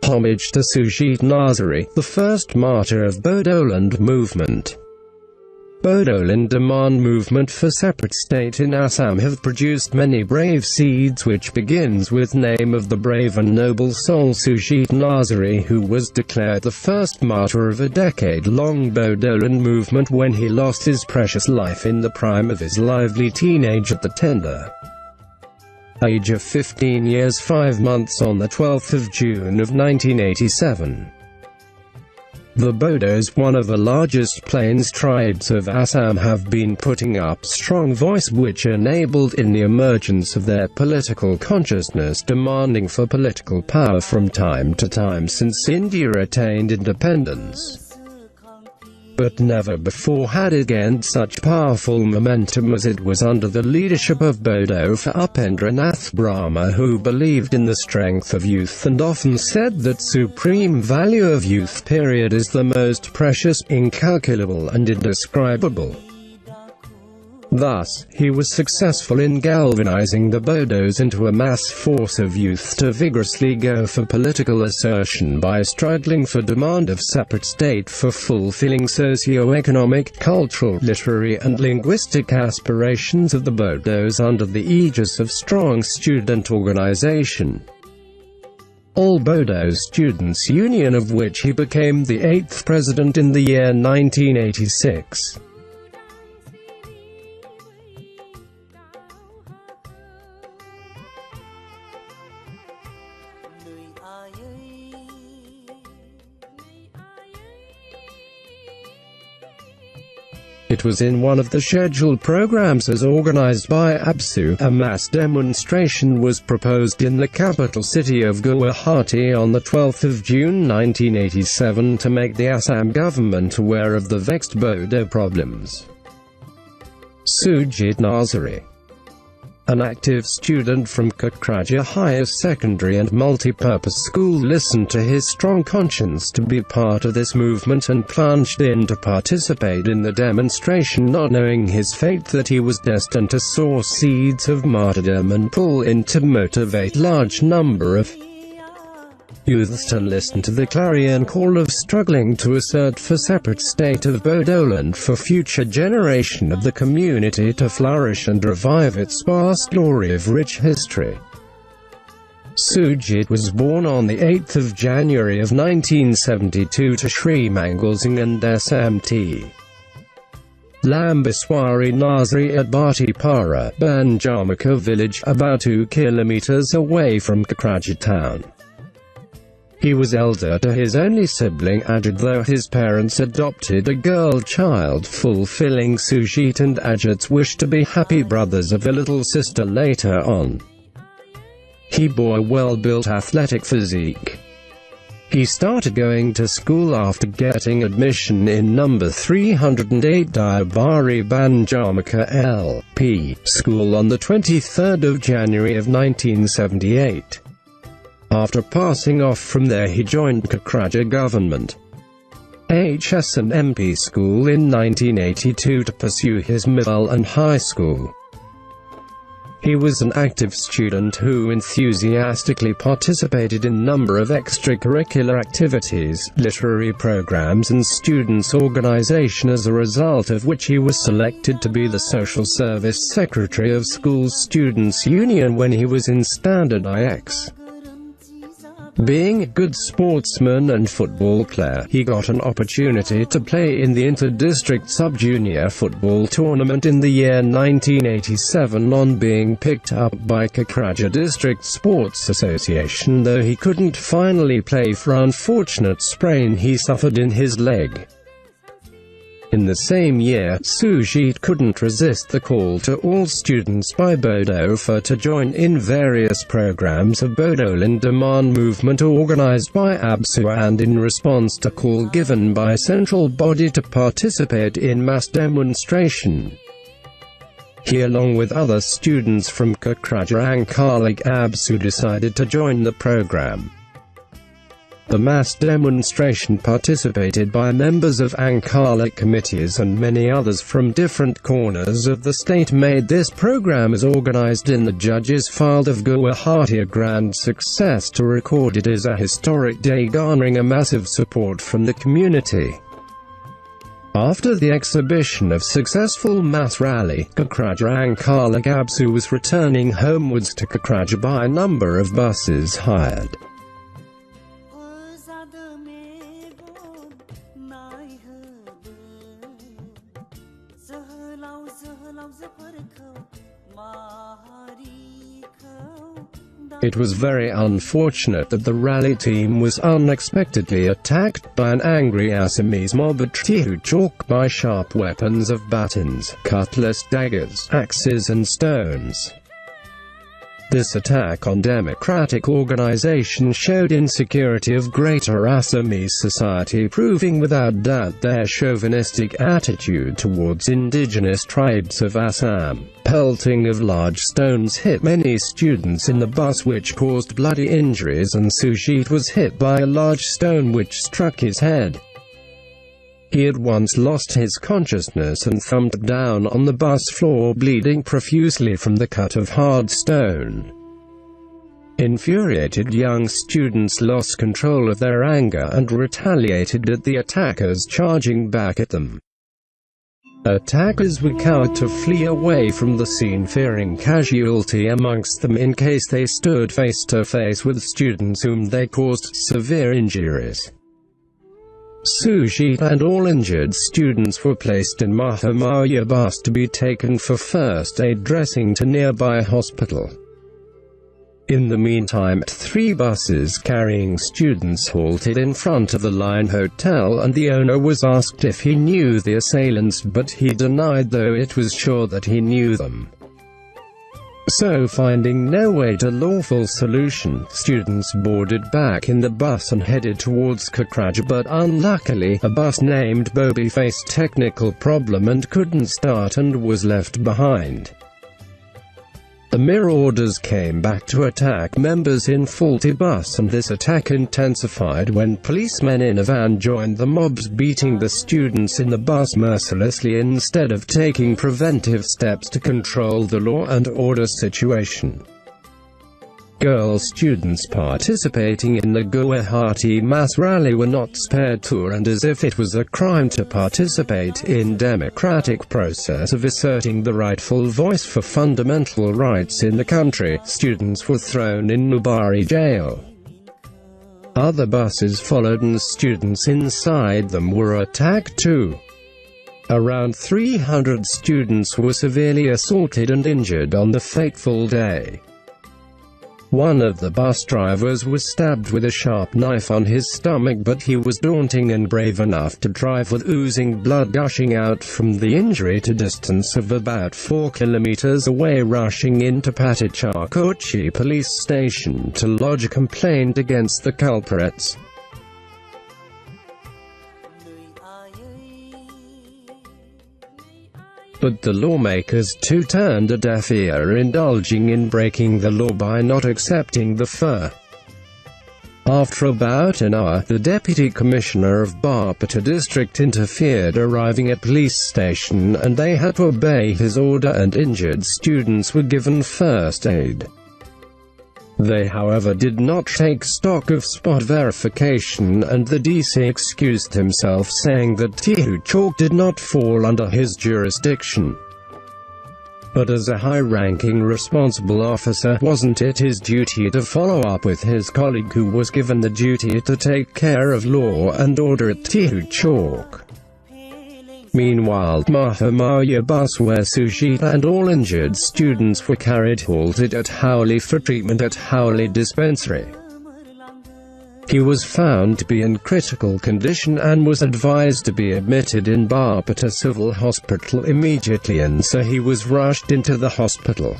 Homage to Sujit Narzary, the first martyr of Bodoland Movement. Bodoland demand movement for separate state in Assam have produced many brave seeds, which begins with name of the brave and noble soul Sujit Narzary, who was declared the first martyr of a decade-long Bodoland movement when he lost his precious life in the prime of his lively teenage at the tender age of 15 years 5 months on the 12th of June of 1987. The Bodos, one of the largest plains tribes of Assam, have been putting up strong voice which enabled in the emergence of their political consciousness, demanding for political power from time to time since India attained independence. But never before had it gained such powerful momentum as it was under the leadership of Bodo Upendranath Brahma, who believed in the strength of youth and often said that supreme value of youth period is the most precious, incalculable and indescribable. Thus, he was successful in galvanizing the Bodos into a mass force of youth to vigorously go for political assertion by struggling for demand of separate state for fulfilling socio-economic, cultural, literary and linguistic aspirations of the Bodos under the aegis of strong student organization. All Bodo Students' Union, of which he became the 8th president in the year 1986. It was in one of the scheduled programs as organized by ABSU. A mass demonstration was proposed in the capital city of Guwahati on the 12th of June 1987 to make the Assam government aware of the vexed Bodo problems. Sujit Narzary, an active student from Kokrajhar Higher Secondary and Multi-Purpose School, listened to his strong conscience to be part of this movement and plunged in to participate in the demonstration, not knowing his fate that he was destined to sow seeds of martyrdom and pull in to motivate large number of youths to listen to the clarion call of struggling to assert for separate state of Bodoland for future generation of the community to flourish and revive its past glory of rich history. Sujit was born on the 8th of January of 1972 to Sri Mangalsing and Smt.Lambeswari Narzary at Bhatipara, Banjarmakha village, about 2 kilometres away from Kokrajhar town. He was elder to his only sibling Ajit, though his parents adopted a girl child, fulfilling Sujit and Ajit's wish to be happy brothers of a little sister later on. He bore a well-built athletic physique. He started going to school after getting admission in number 308 Nalbari Banjarmakha LP school on the 23rd of January of 1978. After passing off from there, he joined Kokrajhar Government HS and MP school in 1982 to pursue his middle and high school. He was an active student who enthusiastically participated in a number of extracurricular activities, literary programs and students' organization, as a result of which he was selected to be the Social Service Secretary of School Students' Union when he was in Standard IX. Being a good sportsman and football player, he got an opportunity to play in the inter-district sub-junior football tournament in the year 1987 on being picked up by Kokrajhar District Sports Association, though he couldn't finally play for unfortunate sprain he suffered in his leg. In the same year, Sujit couldn't resist the call to all students by Bodo to join in various programs of Bodoland demand movement organized by ABSU, and in response to call given by central body to participate in mass demonstration. He, along with other students from Kokrajhar and colleague ABSU, decided to join the program. The mass demonstration, participated by members of Ankara committees and many others from different corners of the state, made this program as organized in the judges' field of Guwahati a grand success to record it as a historic day, garnering a massive support from the community. After the exhibition of successful mass rally, Kokrajhar Ankara ABSU was returning homewards to Kokrajhar by a number of buses hired. It was very unfortunate that the rally team was unexpectedly attacked by an angry Assamese mob at Tihu Chowk by sharp weapons of batons, cutlass, daggers, axes and stones. This attack on democratic organization showed insecurity of Greater Assamese society, proving without doubt their chauvinistic attitude towards indigenous tribes of Assam. Pelting of large stones hit many students in the bus, which caused bloody injuries, and Sujit was hit by a large stone which struck his head. He at once lost his consciousness and thumped down on the bus floor, bleeding profusely from the cut of hard stone. Infuriated young students lost control of their anger and retaliated at the attackers, charging back at them. Attackers were cowed to flee away from the scene, fearing casualty amongst them in case they stood face to face with students whom they caused severe injuries. Sujit and all injured students were placed in Mahamaya bus to be taken for first aid dressing to nearby hospital. In the meantime, 3 buses carrying students halted in front of the Line Hotel, and the owner was asked if he knew the assailants, but he denied, though it was sure that he knew them. So, finding no way to lawful solution, students boarded back in the bus and headed towards Kokrajhar, but unluckily, a bus named Bodo faced technical problem and couldn't start and was left behind. The marauders came back to attack members in faulty bus, and this attack intensified when policemen in a van joined the mobs, beating the students in the bus mercilessly instead of taking preventive steps to control the law and order situation. Girl students participating in the Guwahati mass rally were not spared too, and as if it was a crime to participate in democratic process of asserting the rightful voice for fundamental rights in the country, students were thrown in Nalbari jail. Other buses followed and students inside them were attacked too. Around 300 students were severely assaulted and injured on the fateful day. One of the bus drivers was stabbed with a sharp knife on his stomach, but he was daunting and brave enough to drive with oozing blood gushing out from the injury to distance of about 4 kilometers away, rushing into Bhatipara police station to lodge a complaint against the culprits. But the lawmakers too turned a deaf ear, indulging in breaking the law by not accepting the fur. After about an hour, the Deputy Commissioner of Bhatipara district interfered, arriving at police station, and they had to obey his order, and injured students were given first aid. They, however, did not take stock of spot verification, and the DC excused himself, saying that Tihu Chowk did not fall under his jurisdiction. But as a high-ranking responsible officer, wasn't it his duty to follow up with his colleague who was given the duty to take care of law and order at Tihu Chowk? Meanwhile, Mahamaya bus where Sujit and all injured students were carried halted at Howli for treatment at Howli dispensary. He was found to be in critical condition and was advised to be admitted in Bhatipara Civil Hospital immediately, and so he was rushed into the hospital.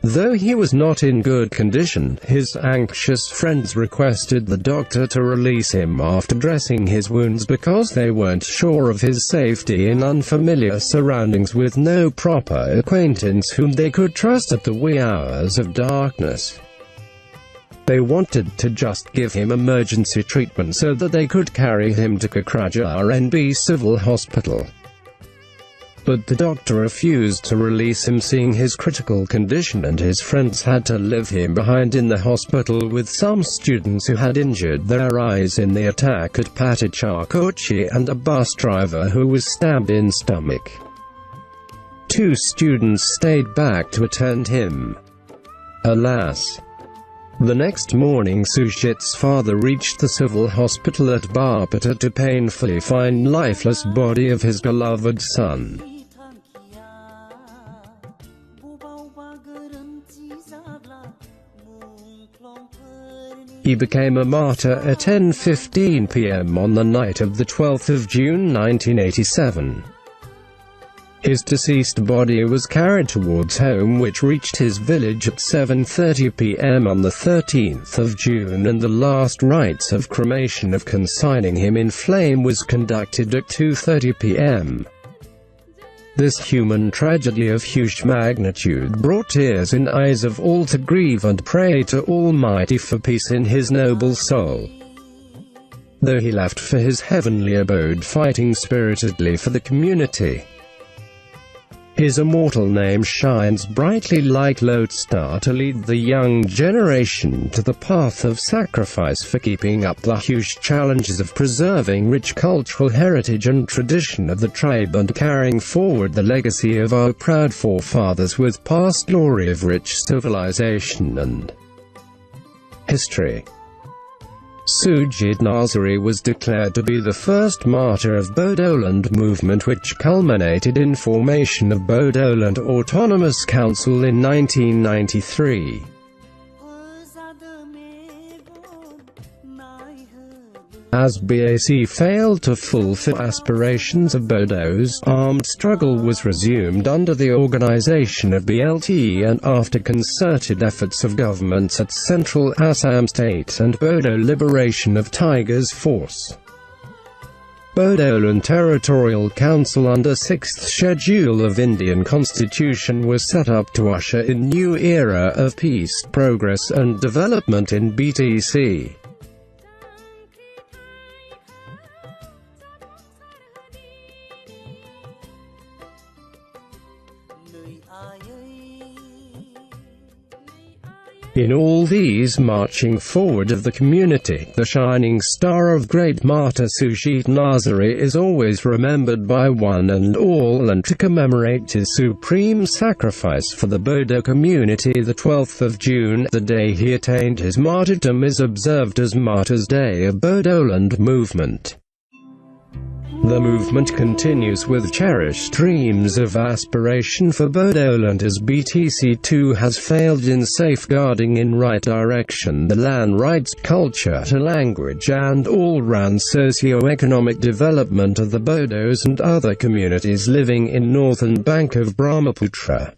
Though he was not in good condition, his anxious friends requested the doctor to release him after dressing his wounds because they weren't sure of his safety in unfamiliar surroundings with no proper acquaintance whom they could trust at the wee hours of darkness. They wanted to just give him emergency treatment so that they could carry him to Kokrajhar NB Civil Hospital. But the doctor refused to release him, seeing his critical condition, and his friends had to leave him behind in the hospital with some students who had injured their eyes in the attack at Bhatipara, and a bus driver who was stabbed in stomach. 2 students stayed back to attend him. Alas! The next morning Sujit's father reached the civil hospital at Bhatipara to painfully find lifeless body of his beloved son. He became a martyr at 10:15 p.m. on the night of the 12th of June 1987. His deceased body was carried towards home, which reached his village at 7:30 p.m. on the 13th of June, and the last rites of cremation of consigning him in flame was conducted at 2:30 p.m. This human tragedy of huge magnitude brought tears in eyes of all to grieve and pray to Almighty for peace in his noble soul. Though he left for his heavenly abode fighting spiritedly for the community, his immortal name shines brightly like lodestar to lead the young generation to the path of sacrifice for keeping up the huge challenges of preserving rich cultural heritage and tradition of the tribe and carrying forward the legacy of our proud forefathers with past glory of rich civilization and history. Sujit Narzary was declared to be the first martyr of Bodoland Movement, which culminated in formation of Bodoland Autonomous Council in 1993. As ABSU failed to fulfill aspirations of Bodo's, armed struggle was resumed under the organization of BLT, and after concerted efforts of governments at Central Assam State and Bodo Liberation of Tigers Force, Bodoland Territorial Council under 6th Schedule of Indian Constitution was set up to usher in new era of peace, progress and development in BTC. In all these marching forward of the community, the shining star of great martyr Sujit Narzary is always remembered by one and all, and to commemorate his supreme sacrifice for the Bodo community, the 12th of June, the day he attained his martyrdom, is observed as Martyrs' Day of Bodoland Movement. The movement continues with cherished dreams of aspiration for Bodoland, as BTC2 has failed in safeguarding in right direction the land rights, culture to language and all-round socio-economic development of the Bodos and other communities living in northern bank of Brahmaputra.